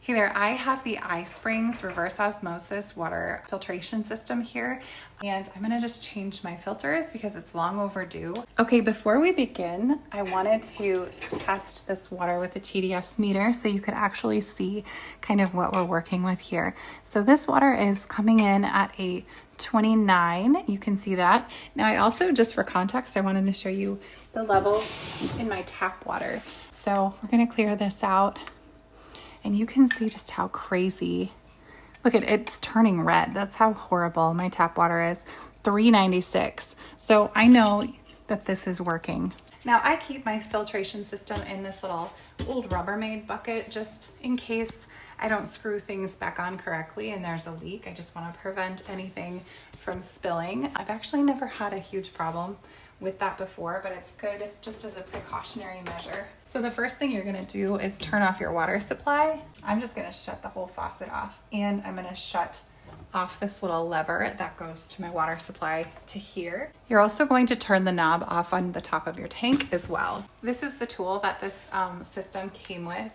Hey there, I have the iSpring's reverse osmosis water filtration system here, and I'm gonna just change my filters because it's long overdue. Okay, before we begin, I wanted to test this water with a TDS meter so you could actually see kind of what we're working with here. So this water is coming in at a 29, you can see that. Now I also, just for context, I wanted to show you the levels in my tap water. So we're gonna clear this out. And you can see just how crazy, look at it's turning red. That's how horrible my tap water is. 396. So I know that this is working. Now I keep my filtration system in this little old Rubbermaid bucket just in case I don't screw things back on correctly and there's a leak. I just want to prevent anything from spilling. I've actually never had a huge problem with that before, but it's good just as a precautionary measure. So the first thing you're gonna do is turn off your water supply. I'm just gonna shut the whole faucet off, and I'm gonna shut off this little lever that goes to my water supply to here. You're also going to turn the knob off on the top of your tank as well. This is the tool that this system came with.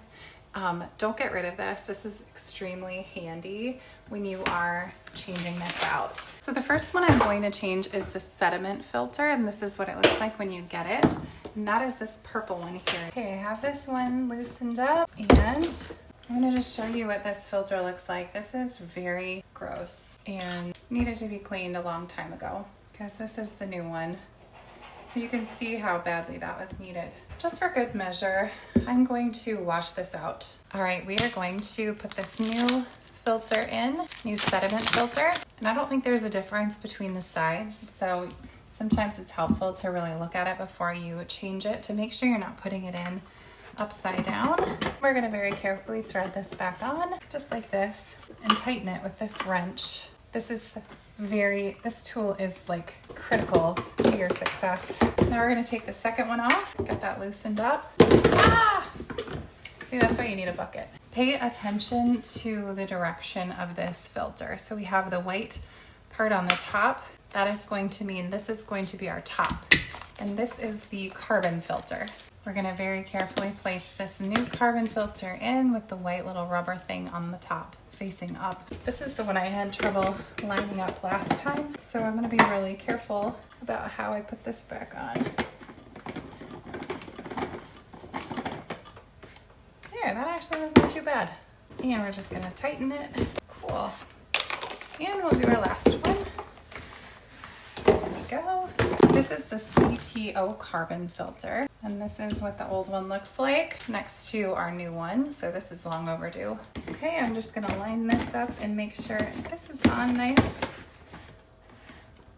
Don't get rid of this. This is extremely handy when you are changing this out. So the first one I'm going to change is the sediment filter, and this is what it looks like when you get it. And that is this purple one here. Okay, I have this one loosened up, and I'm gonna just show you what this filter looks like. This is very gross and needed to be cleaned a long time ago because this is the new one. So you can see how badly that was needed. Just for good measure, I'm going to wash this out. All right, we are going to put this new filter in, new sediment filter. And I don't think there's a difference between the sides. So sometimes it's helpful to really look at it before you change it to make sure you're not putting it in upside down. We're gonna very carefully thread this back on, just like this, and tighten it with this wrench. This tool is like critical to your success. Now we're gonna take the second one off, get that loosened up. Ah! See, that's why you need a bucket. Pay attention to the direction of this filter. So we have the white part on the top. That is going to mean this is going to be our top. And this is the carbon filter. We're gonna very carefully place this new carbon filter in with the white little rubber thing on the top, facing up. This is the one I had trouble lining up last time, so I'm gonna be really careful about how I put this back on. There, that actually wasn't too bad. And we're just gonna tighten it. Cool. And we'll do our last one. There we go. This is the CTO carbon filter, and this is what the old one looks like next to our new one. So this is long overdue. Okay, I'm just gonna line this up and make sure this is on nice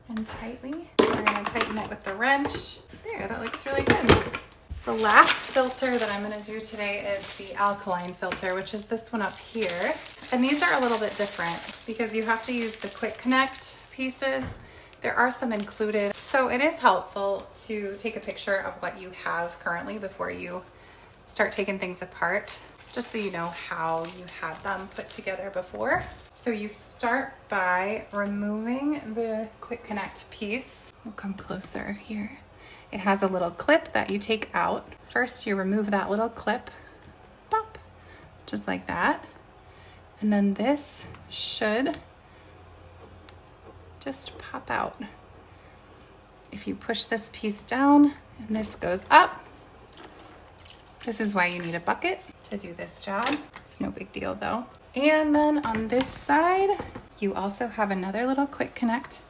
and tightly. We're gonna tighten it with the wrench. There, that looks really good. The last filter that I'm gonna do today is the Alkaline filter, which is this one up here. And these are a little bit different because you have to use the quick connect pieces. There are some included. So it is helpful to take a picture of what you have currently before you start taking things apart, just so you know how you had them put together before. So you start by removing the quick connect piece. We'll come closer here. It has a little clip that you take out. First, you remove that little clip, pop, just like that. And then this should just pop out. If you push this piece down and this goes up, this is why you need a bucket to do this job. It's no big deal though. And then on this side, you also have another little quick connect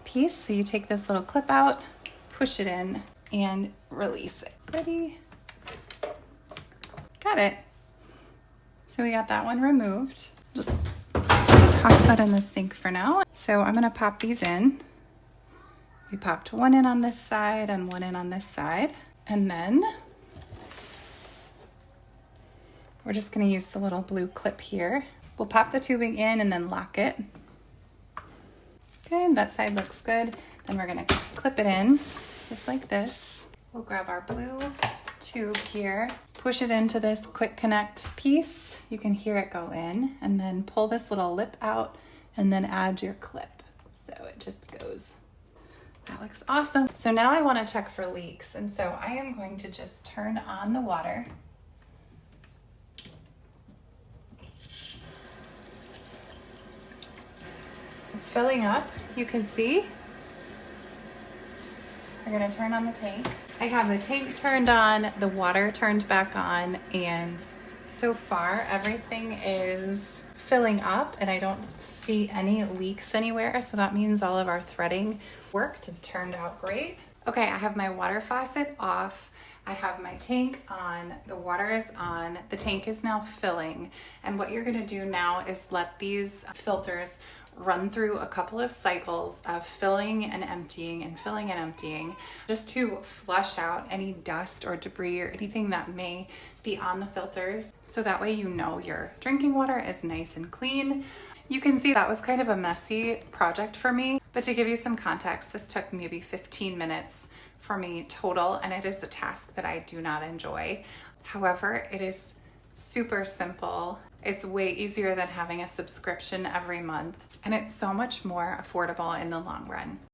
piece. So you take this little clip out, push it in, and release it. Ready? Got it. So we got that one removed. Just toss that in the sink for now. So I'm gonna pop these in. We popped one in on this side and one in on this side. And then we're just gonna use the little blue clip here. We'll pop the tubing in and then lock it. Okay, that side looks good. Then we're gonna clip it in just like this. We'll grab our blue tube here, push it into this quick connect piece. You can hear it go in, and then pull this little lip out and then add your clip. So it just goes. That looks awesome. So now I want to check for leaks. And so I am going to just turn on the water. It's filling up, you can see. We're gonna turn on the tank. I have the tank turned on, the water turned back on, and so far everything is filling up and I don't see any leaks anywhere. So that means all of our threading worked and turned out great. Okay, I have my water faucet off. I have my tank on, the water is on, the tank is now filling. And what you're gonna do now is let these filters run through a couple of cycles of filling and emptying and filling and emptying, just to flush out any dust or debris or anything that may be on the filters. So that way you know your drinking water is nice and clean. You can see that was kind of a messy project for me, but to give you some context, this took maybe 15 minutes for me total, and it is a task that I do not enjoy. However, it is super simple. It's way easier than having a subscription every month, and it's so much more affordable in the long run.